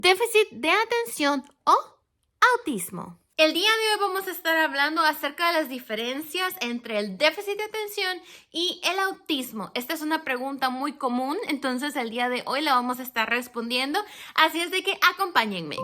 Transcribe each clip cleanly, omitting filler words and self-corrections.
déficit de atención o autismo. El día de hoy vamos a estar hablando acerca de las diferencias entre el déficit de atención y el autismo. Esta es una pregunta muy común, entonces el día de hoy la vamos a estar respondiendo, así es de que acompáñenme.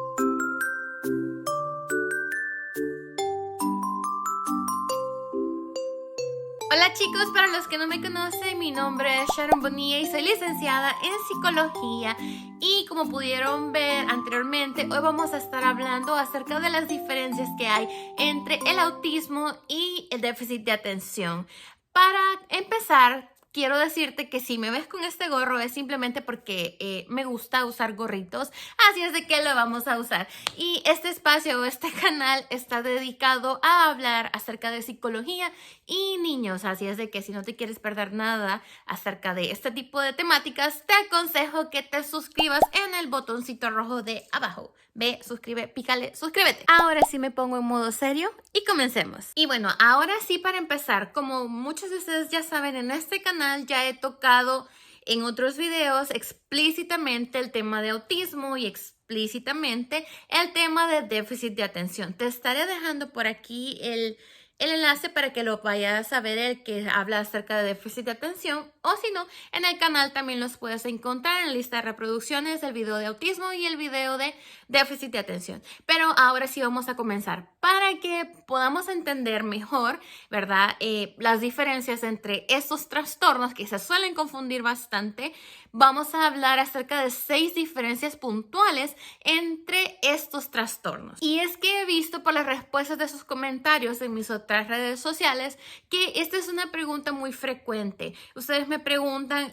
Hola chicos, para los que no me conocen, mi nombre es Sharon Bonilla y soy licenciada en psicología y como pudieron ver anteriormente, hoy vamos a estar hablando acerca de las diferencias que hay entre el autismo y el déficit de atención. Para empezar, quiero decirte que si me ves con este gorro es simplemente porque me gusta usar gorritos, así es de que lo vamos a usar. Y este espacio o este canal está dedicado a hablar acerca de psicología y niños, así es de que si no te quieres perder nada acerca de este tipo de temáticas, te aconsejo que te suscribas en el botoncito rojo de abajo. Ve, suscribe, pícale, suscríbete. Ahora sí me pongo en modo serio y comencemos. Y bueno, ahora sí para empezar, como muchos de ustedes ya saben, en este canal ya he tocado en otros videos explícitamente el tema de autismo y explícitamente el tema de déficit de atención. Te estaré dejando por aquí el enlace para que lo vayas a ver, el que habla acerca de déficit de atención, o si no, en el canal también los puedes encontrar en la lista de reproducciones, el video de autismo y el video de déficit de atención. Pero ahora sí vamos a comenzar para que podamos entender mejor, ¿verdad? Las diferencias entre estos trastornos que se suelen confundir bastante. Vamos a hablar acerca de 6 diferencias puntuales entre estos trastornos. Y es que he visto por las respuestas de sus comentarios en mis otras redes sociales que esta es una pregunta muy frecuente. Ustedes me preguntan,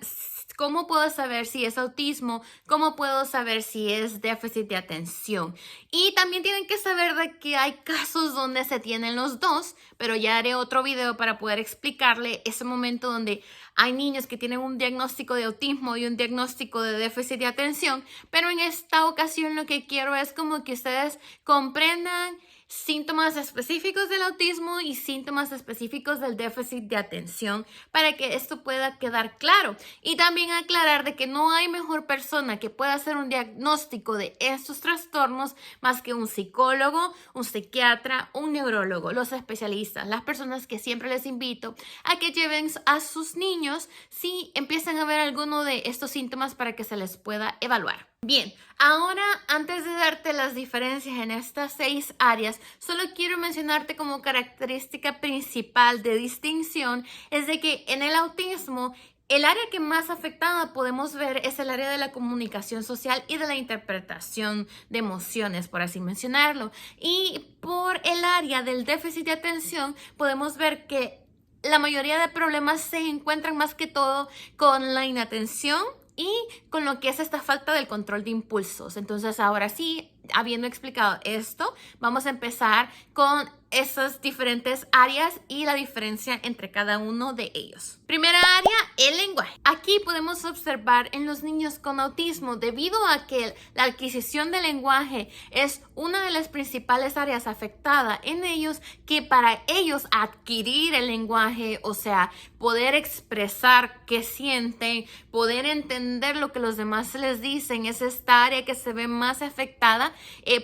¿cómo puedo saber si es autismo? ¿Cómo puedo saber si es déficit de atención? Y también tienen que saber de que hay casos donde se tienen los dos, pero ya haré otro video para poder explicarle ese momento donde hay niños que tienen un diagnóstico de autismo y un diagnóstico de déficit de atención, pero en esta ocasión lo que quiero es como que ustedes comprendan síntomas específicos del autismo y síntomas específicos del déficit de atención para que esto pueda quedar claro. Y también aclarar de que no hay mejor persona que pueda hacer un diagnóstico de estos trastornos más que un psicólogo, un psiquiatra, un neurólogo, los especialistas, las personas que siempre les invito a que lleven a sus niños si empiezan a ver alguno de estos síntomas para que se les pueda evaluar. Bien, ahora antes de darte las diferencias en estas 6 áreas, solo quiero mencionarte como característica principal de distinción es de que en el autismo el área que más afectada podemos ver es el área de la comunicación social y de la interpretación de emociones, por así mencionarlo. Y por el área del déficit de atención podemos ver que la mayoría de problemas se encuentran más que todo con la inatención y con lo que es esta falta del control de impulsos. Entonces, ahora sí, habiendo explicado esto, vamos a empezar con esas diferentes áreas y la diferencia entre cada uno de ellos. Primera área, el lenguaje. Aquí podemos observar en los niños con autismo, debido a que la adquisición del lenguaje es una de las principales áreas afectadas en ellos, que para ellos adquirir el lenguaje, o sea, poder expresar qué sienten, poder entender lo que los demás les dicen, es esta área que se ve más afectada.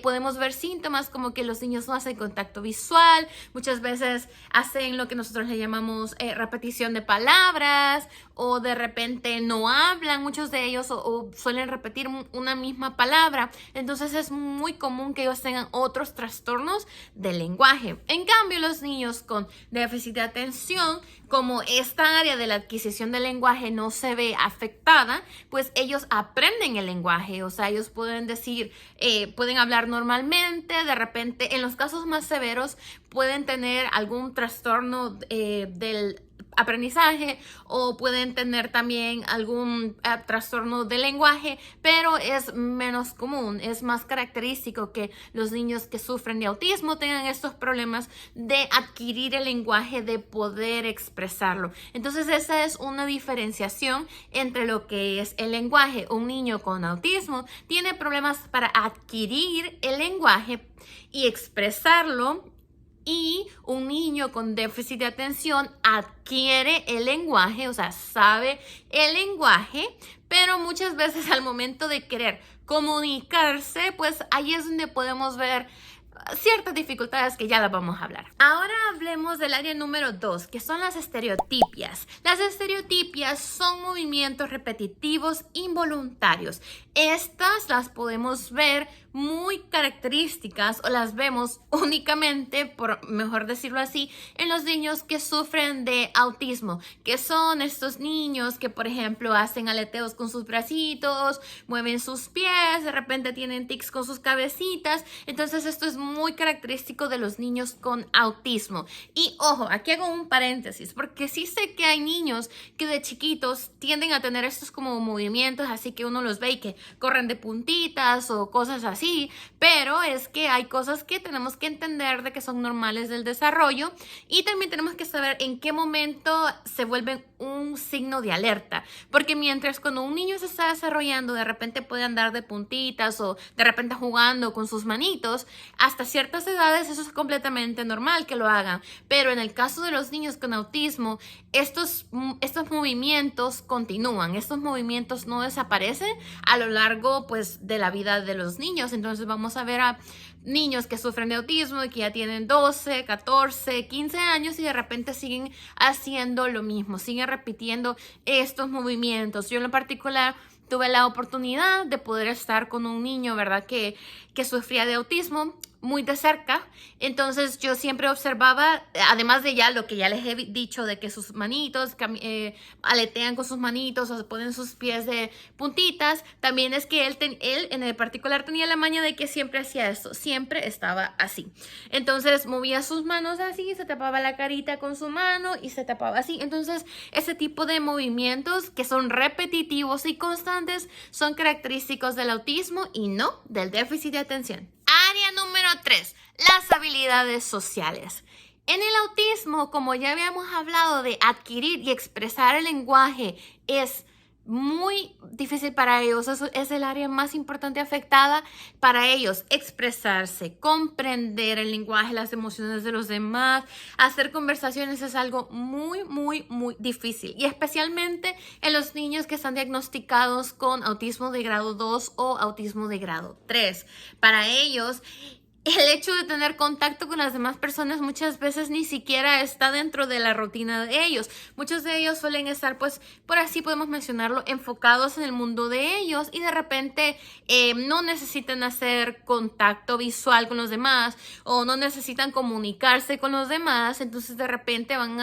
Podemos ver síntomas como que los niños no hacen contacto visual, muchas veces hacen lo que nosotros le llamamos repetición de palabras, o de repente no hablan muchos de ellos, o suelen repetir una misma palabra. Entonces es muy común que ellos tengan otros trastornos del lenguaje. En cambio, los niños con déficit de atención, como esta área de la adquisición del lenguaje no se ve afectada, pues ellos aprenden el lenguaje, o sea, ellos pueden decir, pueden hablar normalmente, de repente en los casos más severos pueden tener algún trastorno del aprendizaje, o pueden tener también algún trastorno de lenguaje, pero es menos común. Es más característico que los niños que sufren de autismo tengan estos problemas de adquirir el lenguaje, de poder expresarlo. Entonces esa es una diferenciación entre lo que es el lenguaje. Un niño con autismo tiene problemas para adquirir el lenguaje y expresarlo, y un niño con déficit de atención adquiere el lenguaje, o sea, sabe el lenguaje, pero muchas veces al momento de querer comunicarse, pues ahí es donde podemos ver ciertas dificultades que ya las vamos a hablar. Ahora hablemos del área número 2, que son las estereotipias. Las estereotipias son movimientos repetitivos involuntarios. Estas las podemos ver muy características o las vemos únicamente, por mejor decirlo así, en los niños que sufren de autismo, que son estos niños que, por ejemplo, hacen aleteos con sus bracitos, mueven sus pies, de repente tienen tics con sus cabecitas. Entonces esto es muy característico de los niños con autismo. Y ojo, aquí hago un paréntesis, porque sí sé que hay niños que de chiquitos tienden a tener estos como movimientos, así que uno los ve y que corren de puntitas o cosas así, pero es que hay cosas que tenemos que entender de que son normales del desarrollo, y también tenemos que saber en qué momento se vuelven un signo de alerta, porque mientras cuando un niño se está desarrollando de repente puede andar de puntitas o de repente jugando con sus manitos, hasta ciertas edades eso es completamente normal que lo hagan, pero en el caso de los niños con autismo, estos movimientos continúan, estos movimientos no desaparecen a lo largo pues de la vida de los niños. Entonces vamos a ver a niños que sufren de autismo y que ya tienen 12, 14, 15 años y de repente siguen haciendo lo mismo, siguen repitiendo estos movimientos. Yo en lo particular tuve la oportunidad de poder estar con un niño, ¿verdad? Que sufría de autismo muy de cerca. Entonces yo siempre observaba, además de ya lo que ya les he dicho de que sus manitos aletean con sus manitos o se ponen sus pies de puntitas, también es que él en el particular tenía la maña de que siempre hacía esto, siempre estaba así. Entonces movía sus manos así, se tapaba la carita con su mano y se tapaba así. Entonces ese tipo de movimientos que son repetitivos y constantes son característicos del autismo y no del déficit de atención. Área número 3, las habilidades sociales. En el autismo, como ya habíamos hablado de adquirir y expresar el lenguaje, es muy difícil para ellos. Eso es el área más importante afectada para ellos. Expresarse, comprender el lenguaje, las emociones de los demás, hacer conversaciones es algo muy, muy, muy difícil. Y especialmente en los niños que están diagnosticados con autismo de grado 2 o autismo de grado 3. Para ellos, el hecho de tener contacto con las demás personas muchas veces ni siquiera está dentro de la rutina de ellos. Muchos de ellos suelen estar, pues, por así podemos mencionarlo, enfocados en el mundo de ellos y de repente no necesitan hacer contacto visual con los demás o no necesitan comunicarse con los demás. Entonces de repente van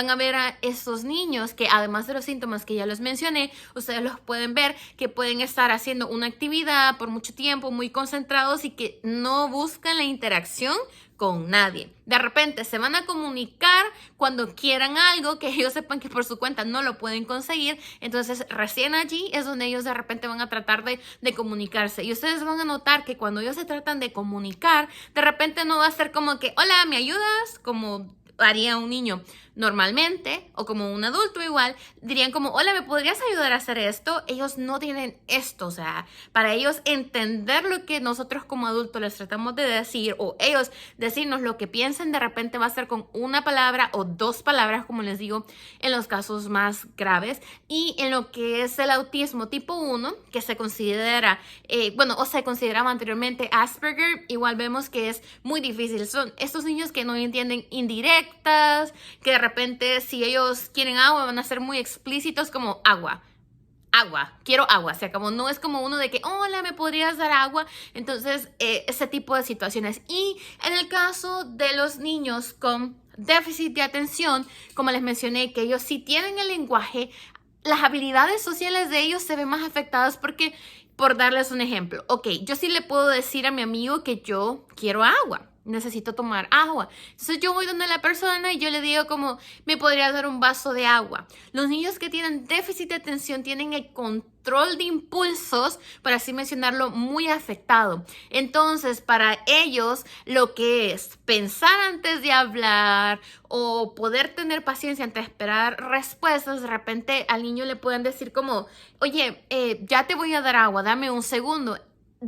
a ver a estos niños que, además de los síntomas que ya les mencioné, ustedes los pueden ver que pueden estar haciendo una actividad por mucho tiempo, muy concentrados y que no buscan la interacción con nadie. De repente se van a comunicar cuando quieran algo que ellos sepan que por su cuenta no lo pueden conseguir. Entonces recién allí es donde ellos de repente van a tratar de comunicarse. Y ustedes van a notar que cuando ellos se tratan de comunicar, de repente no va a ser como que, hola, ¿me ayudas? Como haría un niño normalmente, o como un adulto igual, dirían como, hola, ¿me podrías ayudar a hacer esto? Ellos no tienen esto, o sea, para ellos entender lo que nosotros como adultos les tratamos de decir, o ellos decirnos lo que piensan, de repente va a ser con una palabra o dos palabras, como les digo, en los casos más graves. Y en lo que es el autismo tipo 1, que se considera, o se consideraba anteriormente Asperger, igual vemos que es muy difícil. Son estos niños que no entienden indirectas, que de repente si ellos quieren agua van a ser muy explícitos como agua, quiero agua. O sea, como no es como uno de que, hola, ¿me podrías dar agua? Entonces, ese tipo de situaciones. Y en el caso de los niños con déficit de atención, como les mencioné, que ellos sí tienen el lenguaje, las habilidades sociales de ellos se ven más afectadas porque, por darles un ejemplo, ok, yo sí le puedo decir a mi amigo que yo quiero agua, necesito tomar agua. Entonces yo voy donde la persona y yo le digo como, ¿me podría dar un vaso de agua? Los niños que tienen déficit de atención tienen el control de impulsos, por así mencionarlo, muy afectado. Entonces para ellos lo que es pensar antes de hablar o poder tener paciencia ante esperar respuestas, de repente al niño le pueden decir como, oye, ya te voy a dar agua, dame un segundo.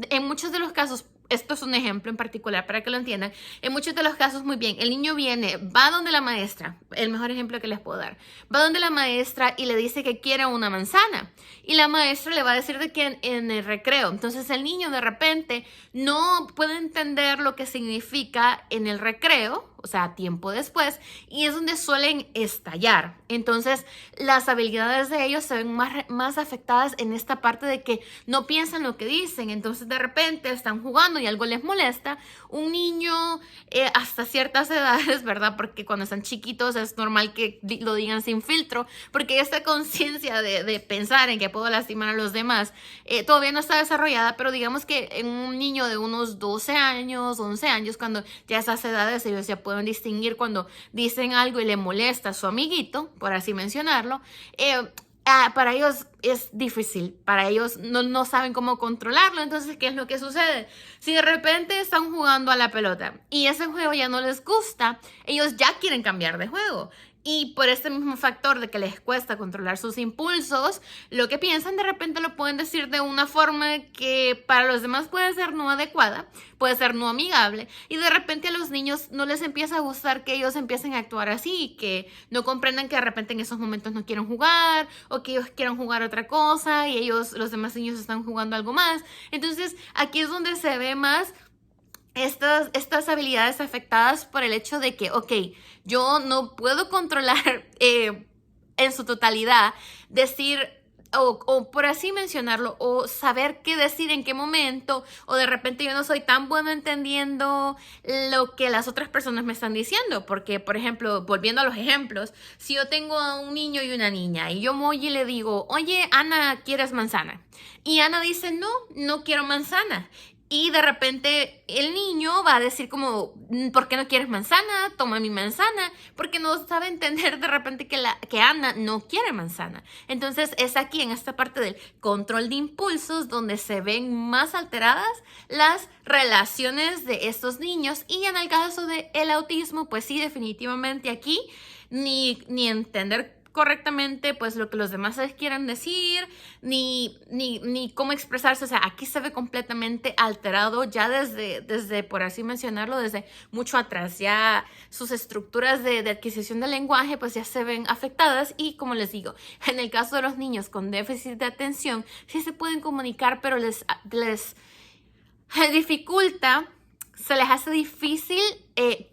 En muchos de los casos esto es un ejemplo en particular para que lo entiendan. En muchos de los casos, muy bien, el niño viene, va donde la maestra, el mejor ejemplo que les puedo dar, va donde la maestra y le dice que quiere una manzana. Y la maestra le va a decir de que en el recreo. Entonces el niño de repente no puede entender lo que significa en el recreo, o sea, tiempo después, y es donde suelen estallar. Entonces, las habilidades de ellos se ven más afectadas en esta parte de que no piensan lo que dicen. Entonces, de repente están jugando y algo les molesta. Un niño hasta ciertas edades, ¿verdad? Porque cuando están chiquitos es normal que lo digan sin filtro, porque esta conciencia de pensar en que puedo lastimar a los demás todavía no está desarrollada, pero digamos que en un niño de unos 12 años, 11 años, cuando ya esas edades ellos ya pueden distinguir cuando dicen algo y le molesta a su amiguito, por así mencionarlo, para ellos es difícil, para ellos no saben cómo controlarlo. Entonces, ¿qué es lo que sucede? Si de repente están jugando a la pelota y ese juego ya no les gusta, ellos ya quieren cambiar de juego. Y por este mismo factor de que les cuesta controlar sus impulsos, lo que piensan de repente lo pueden decir de una forma que para los demás puede ser no adecuada, puede ser no amigable. Y de repente a los niños no les empieza a gustar que ellos empiecen a actuar así, que no comprendan que de repente en esos momentos no quieren jugar o que ellos quieran jugar otra cosa y ellos, los demás niños están jugando algo más. Entonces aquí es donde se ve más estas habilidades afectadas por el hecho de que, ok, yo no puedo controlar en su totalidad, decir, o por así mencionarlo, o saber qué decir en qué momento, o de repente yo no soy tan bueno entendiendo lo que las otras personas me están diciendo, porque, por ejemplo, volviendo a los ejemplos, si yo tengo a un niño y una niña, y yo voy y le digo, oye, Ana, ¿quieres manzana? Y Ana dice, no quiero manzana. Y de repente el niño va a decir como, ¿por qué no quieres manzana? Toma mi manzana. Porque no sabe entender de repente que Ana no quiere manzana. Entonces es aquí en esta parte del control de impulsos donde se ven más alteradas las relaciones de estos niños. Y en el caso del autismo, pues sí, definitivamente aquí ni entender correctamente pues lo que los demás les quieran decir, ni cómo expresarse. O sea, aquí se ve completamente alterado ya desde, por así mencionarlo, desde mucho atrás. Ya sus estructuras de adquisición del lenguaje pues ya se ven afectadas y, como les digo, en el caso de los niños con déficit de atención sí se pueden comunicar, pero les dificulta, se les hace difícil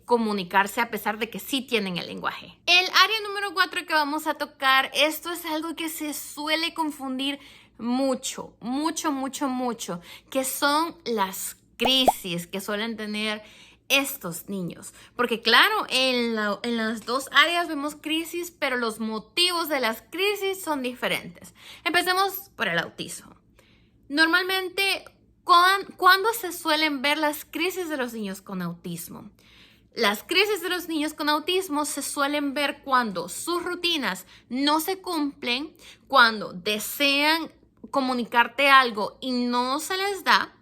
comunicarse a pesar de que sí tienen el lenguaje. El área número 4 que vamos a tocar, esto es algo que se suele confundir mucho, que son las crisis que suelen tener estos niños. Porque claro, en las dos áreas vemos crisis, pero los motivos de las crisis son diferentes. Empecemos por el autismo. Normalmente, ¿cuándo se suelen ver las crisis de los niños con autismo? Las crisis de los niños con autismo se suelen ver cuando sus rutinas no se cumplen, cuando desean comunicarte algo y no se les da,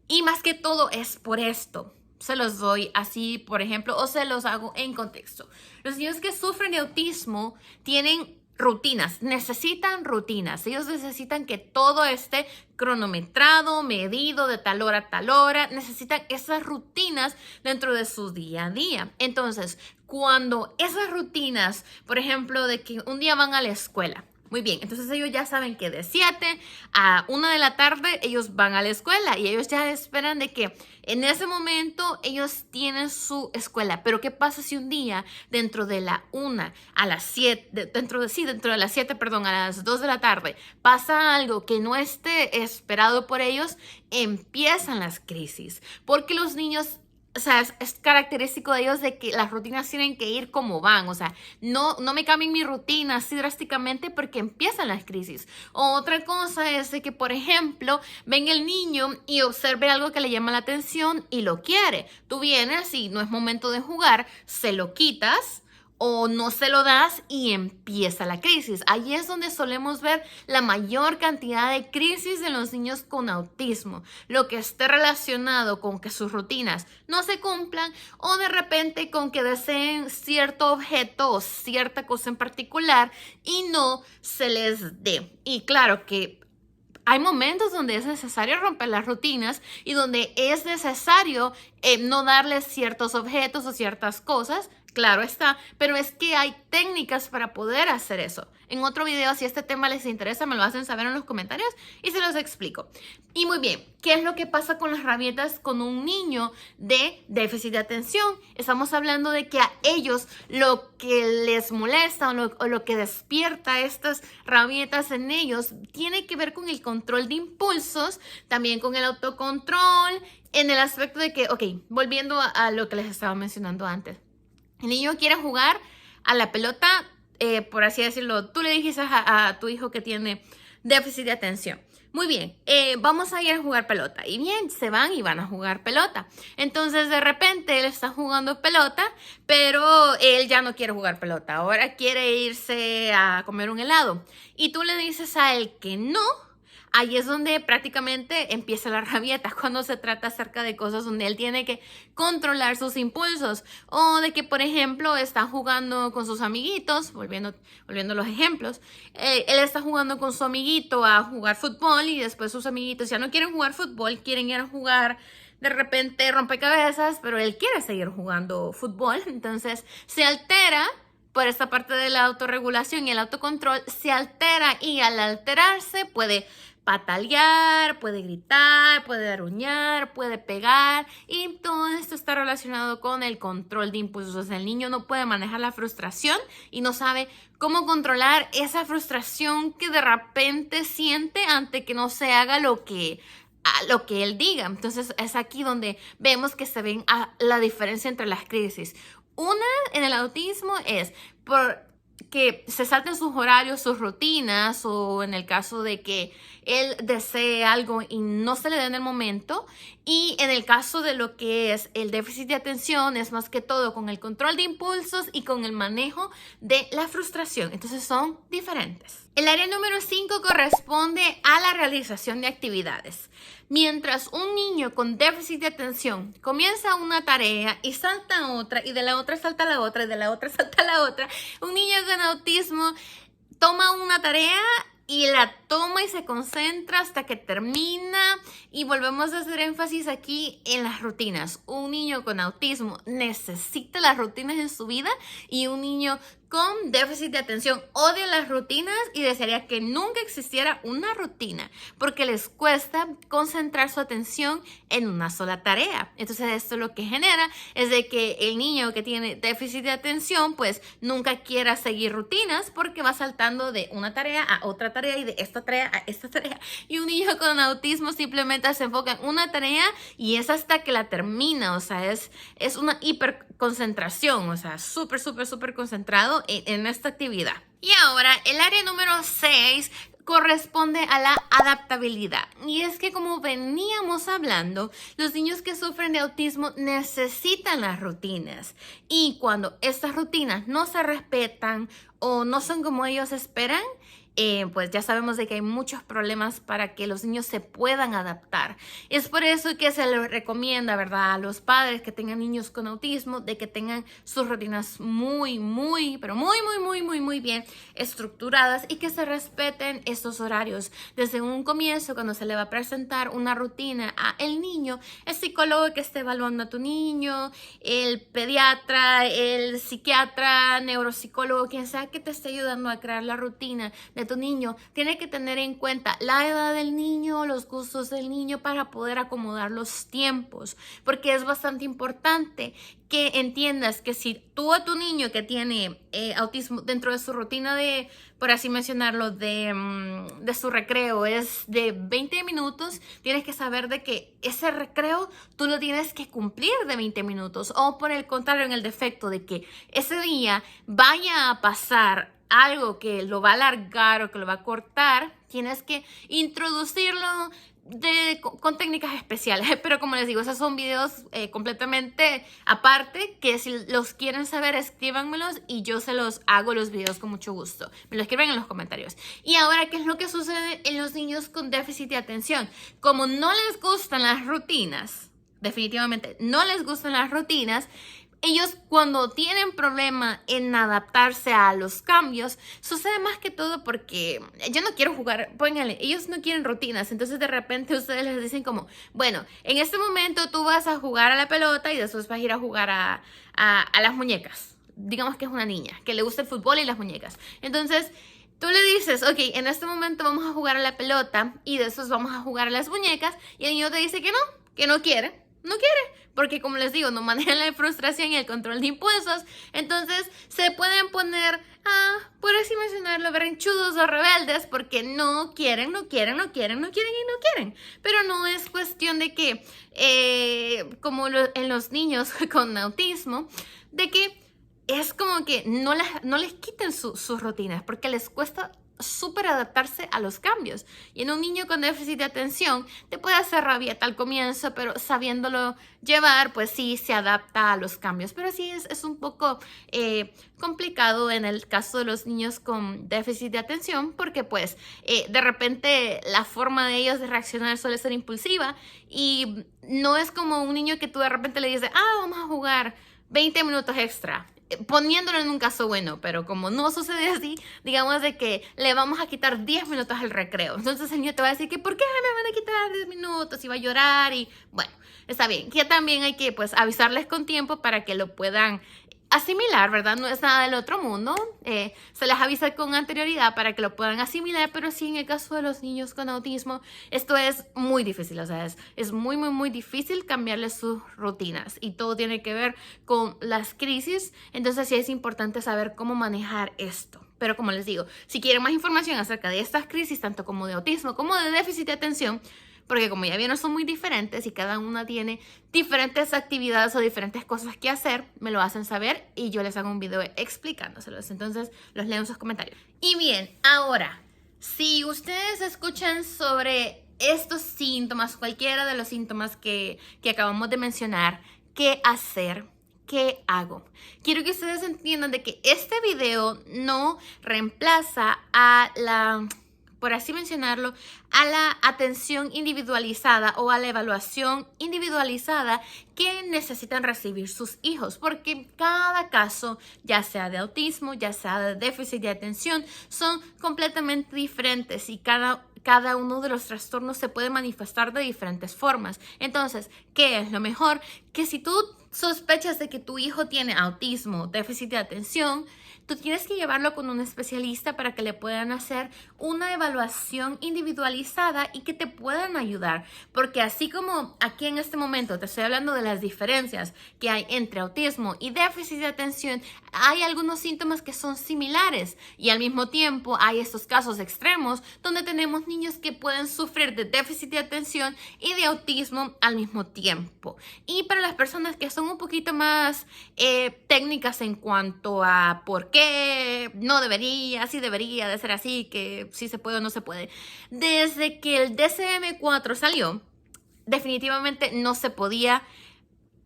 y más que todo es por esto. Se los doy así, por ejemplo, o se los hago en contexto. Los niños que sufren de autismo tienen rutinas, necesitan rutinas. Ellos necesitan que todo esté cronometrado, medido de tal hora a tal hora. Necesitan esas rutinas dentro de su día a día. Entonces, cuando esas rutinas, por ejemplo, de que un día van a la escuela, muy bien, entonces ellos ya saben que de 7 a 1 de la tarde ellos van a la escuela y ellos ya esperan de que en ese momento ellos tienen su escuela. Pero ¿qué pasa si un día dentro de la 1 a las 7, dentro de las 7, perdón, a las 2 de la tarde pasa algo que no esté esperado por ellos? Empiezan las crisis, porque los niños, o sea, es característico de ellos de que las rutinas tienen que ir como van. O sea, no me cambien mi rutina así drásticamente porque empiezan las crisis. Otra cosa es de que, por ejemplo, ven el niño y observe algo que le llama la atención y lo quiere. Tú vienes y no es momento de jugar, se lo quitas o no se lo das y empieza la crisis. Ahí es donde solemos ver la mayor cantidad de crisis de los niños con autismo. Lo que esté relacionado con que sus rutinas no se cumplan o de repente con que deseen cierto objeto o cierta cosa en particular y no se les dé. Y claro que hay momentos donde es necesario romper las rutinas y donde es necesario no darles ciertos objetos o ciertas cosas, claro está, pero es que hay técnicas para poder hacer eso. En otro video, si este tema les interesa, me lo hacen saber en los comentarios y se los explico. Y muy bien, ¿qué es lo que pasa con las rabietas con un niño de déficit de atención? Estamos hablando de que a ellos lo que les molesta o lo que despierta estas rabietas en ellos tiene que ver con el control de impulsos, también con el autocontrol, en el aspecto de que, ok, volviendo a lo que les estaba mencionando antes. El niño quiere jugar a la pelota, por así decirlo. Tú le dijiste a tu hijo que tiene déficit de atención. Muy bien, vamos a ir a jugar pelota. Y bien, se van y van a jugar pelota. Entonces, de repente, él está jugando pelota, pero él ya no quiere jugar pelota. Ahora quiere irse a comer un helado. Y tú le dices a él que no. Ahí es donde prácticamente empieza la rabieta, cuando se trata acerca de cosas donde él tiene que controlar sus impulsos o de que, por ejemplo, está jugando con sus amiguitos, volviendo los ejemplos, él está jugando con su amiguito a jugar fútbol y después sus amiguitos ya no quieren jugar fútbol, quieren ir a jugar de repente rompecabezas, pero él quiere seguir jugando fútbol, entonces se altera. Por esta parte de la autorregulación y el autocontrol se altera y al alterarse puede patalear, puede gritar, puede aruñar, puede pegar y todo esto está relacionado con el control de impulsos. O sea, el niño no puede manejar la frustración y no sabe cómo controlar esa frustración que de repente siente ante que no se haga lo que él diga. Entonces es aquí donde vemos que se ven la diferencia entre las crisis. Una en el autismo es que se salten sus horarios, sus rutinas, o en el caso de que él desee algo y no se le dé en el momento. Y en el caso de lo que es el déficit de atención, es más que todo con el control de impulsos y con el manejo de la frustración. Entonces son diferentes. El área número 5 corresponde a la realización de actividades. Mientras un niño con déficit de atención comienza una tarea y salta a otra, y de la otra salta a la otra, y de la otra salta a la otra, un niño con autismo toma una tarea y la toma y se concentra hasta que termina. Y volvemos a hacer énfasis aquí en las rutinas. Un niño con autismo necesita las rutinas en su vida y un niño con déficit de atención odia las rutinas y desearía que nunca existiera una rutina porque les cuesta concentrar su atención en una sola tarea. Entonces esto lo que genera es de que el niño que tiene déficit de atención pues nunca quiera seguir rutinas porque va saltando de una tarea a otra tarea y de esta tarea a esta tarea. Y un niño con autismo simplemente se enfoca en una tarea y es hasta que la termina. O sea, es una hiperconcentración, o sea, súper concentrado en esta actividad. Y ahora el área número 6 corresponde a la adaptabilidad. Y es que como veníamos hablando, los niños que sufren de autismo necesitan las rutinas. Y cuando estas rutinas no se respetan o no son como ellos esperan, pues ya sabemos de que hay muchos problemas para que los niños se puedan adaptar. Es por eso que se les recomienda, ¿verdad?, a los padres que tengan niños con autismo, de que tengan sus rutinas muy bien estructuradas y que se respeten estos horarios. Desde un comienzo, cuando se le va a presentar una rutina a el niño, el psicólogo que esté evaluando a tu niño, el pediatra, el psiquiatra, neuropsicólogo, quien sea que te esté ayudando a crear la rutina de tu niño, tiene que tener en cuenta la edad del niño, los gustos del niño para poder acomodar los tiempos, porque es bastante importante que entiendas que si tú a tu niño que tiene autismo dentro de su rutina de, por así mencionarlo, de su recreo es de 20 minutos, tienes que saber de que ese recreo tú lo tienes que cumplir de 20 minutos o por el contrario, en el defecto de que ese día vaya a pasar algo que lo va a alargar o que lo va a cortar, tienes que introducirlo con técnicas especiales. Pero como les digo, esos son videos completamente aparte, que si los quieren saber, escríbanmelos y yo se los hago los videos con mucho gusto. Me lo escriben en los comentarios. Y ahora, ¿qué es lo que sucede en los niños con déficit de atención? Como no les gustan las rutinas, definitivamente no les gustan las rutinas, ellos cuando tienen problema en adaptarse a los cambios, sucede más que todo porque yo no quiero jugar, pónganle, ellos no quieren rutinas, entonces de repente ustedes les dicen como, bueno, en este momento tú vas a jugar a la pelota y después vas a ir a jugar a las muñecas. Digamos que es una niña, que le gusta el fútbol y las muñecas. Entonces, tú le dices, ok, en este momento vamos a jugar a la pelota y después vamos a jugar a las muñecas y el niño te dice que no quiere. No quiere, porque como les digo, no manejan la frustración y el control de impulsos. Entonces se pueden poner, por así mencionarlo, berrinchudos o rebeldes porque no quieren. Pero no es cuestión de que, como en los niños con autismo, de que es como que no les quiten sus rutinas porque les cuesta súper adaptarse a los cambios. Y en un niño con déficit de atención te puede hacer rabieta al comienzo, pero sabiéndolo llevar, pues sí se adapta a los cambios. Pero sí es un poco complicado en el caso de los niños con déficit de atención porque pues de repente la forma de ellos de reaccionar suele ser impulsiva y no es como un niño que tú de repente le dices, vamos a jugar 20 minutos extra, poniéndolo en un caso bueno, pero como no sucede así, digamos de que le vamos a quitar 10 minutos al recreo. Entonces el niño te va a decir que ¿por qué me van a quitar 10 minutos? Y va a llorar y bueno, está bien. Que también hay que pues avisarles con tiempo para que lo puedan asimilar, ¿verdad? No es nada del otro mundo. Se les avisa con anterioridad para que lo puedan asimilar, pero sí en el caso de los niños con autismo, esto es muy difícil, o sea, es muy difícil cambiarles sus rutinas y todo tiene que ver con las crisis, entonces sí es importante saber cómo manejar esto. Pero como les digo, si quieren más información acerca de estas crisis, tanto como de autismo como de déficit de atención, porque como ya vieron son muy diferentes y cada una tiene diferentes actividades o diferentes cosas que hacer, me lo hacen saber y yo les hago un video explicándoselos. Entonces los leo en sus comentarios. Y bien, ahora, si ustedes escuchan sobre estos síntomas, cualquiera de los síntomas que acabamos de mencionar, ¿qué hacer? ¿Qué hago? Quiero que ustedes entiendan de que este video no reemplaza a por así mencionarlo, a la atención individualizada o a la evaluación individualizada que necesitan recibir sus hijos, porque cada caso, ya sea de autismo, ya sea de déficit de atención, son completamente diferentes y cada uno de los trastornos se puede manifestar de diferentes formas. Entonces, ¿qué es lo mejor? Que si tú sospechas de que tu hijo tiene autismo, déficit de atención, tú tienes que llevarlo con un especialista para que le puedan hacer una evaluación individualizada y que te puedan ayudar. Porque así como aquí en este momento te estoy hablando de las diferencias que hay entre autismo y déficit de atención, hay algunos síntomas que son similares y al mismo tiempo hay estos casos extremos donde tenemos niños que pueden sufrir de déficit de atención y de autismo al mismo tiempo. Y para las personas que son un poquito más técnicas en cuanto a por qué no debería, sí debería de ser así, que sí se puede o no se puede. Desde que el DSM-4 salió, definitivamente no se podía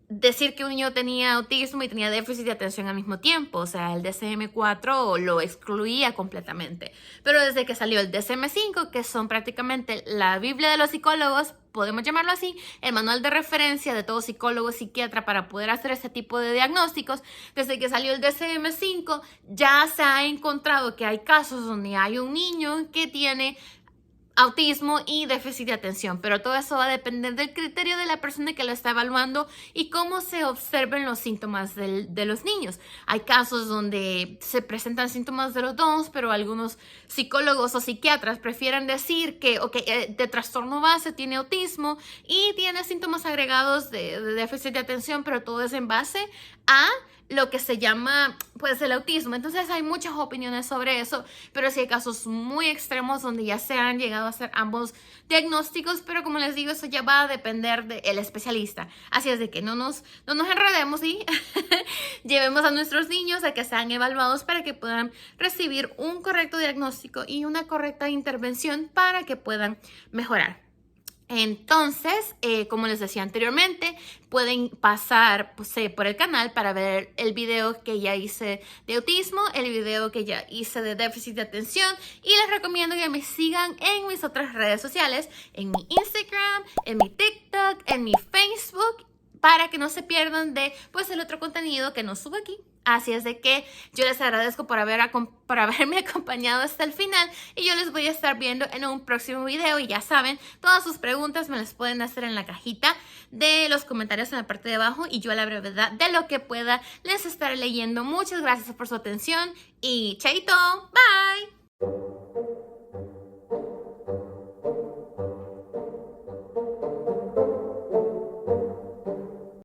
decir que un niño tenía autismo y tenía déficit de atención al mismo tiempo. O sea, el DSM-4 lo excluía completamente. Pero desde que salió el DSM-5, que son prácticamente la Biblia de los psicólogos, podemos llamarlo así, el manual de referencia de todo psicólogo psiquiatra para poder hacer este tipo de diagnósticos, desde que salió el DSM-5 ya se ha encontrado que hay casos donde hay un niño que tiene autismo y déficit de atención, pero todo eso va a depender del criterio de la persona que lo está evaluando y cómo se observen los síntomas de los niños. Hay casos donde se presentan síntomas de los dos, pero algunos psicólogos o psiquiatras prefieren decir que de trastorno base tiene autismo y tiene síntomas agregados de déficit de atención, pero todo es en base a lo que se llama pues el autismo. Entonces hay muchas opiniones sobre eso, pero sí hay casos muy extremos donde ya se han llegado a hacer ambos diagnósticos, pero como les digo, eso ya va a depender del especialista. Así es de que no nos enredemos y llevemos a nuestros niños a que sean evaluados para que puedan recibir un correcto diagnóstico y una correcta intervención para que puedan mejorar. Entonces, como les decía anteriormente, pueden pasar por el canal para ver el video que ya hice de autismo, el video que ya hice de déficit de atención y les recomiendo que me sigan en mis otras redes sociales, en mi Instagram, en mi TikTok, en mi Facebook, para que no se pierdan de pues el otro contenido que nos subo aquí. Así es de que yo les agradezco por haberme acompañado hasta el final y yo les voy a estar viendo en un próximo video. Y ya saben, todas sus preguntas me las pueden hacer en la cajita de los comentarios en la parte de abajo y yo a la brevedad de lo que pueda les estaré leyendo. Muchas gracias por su atención y chaito, bye.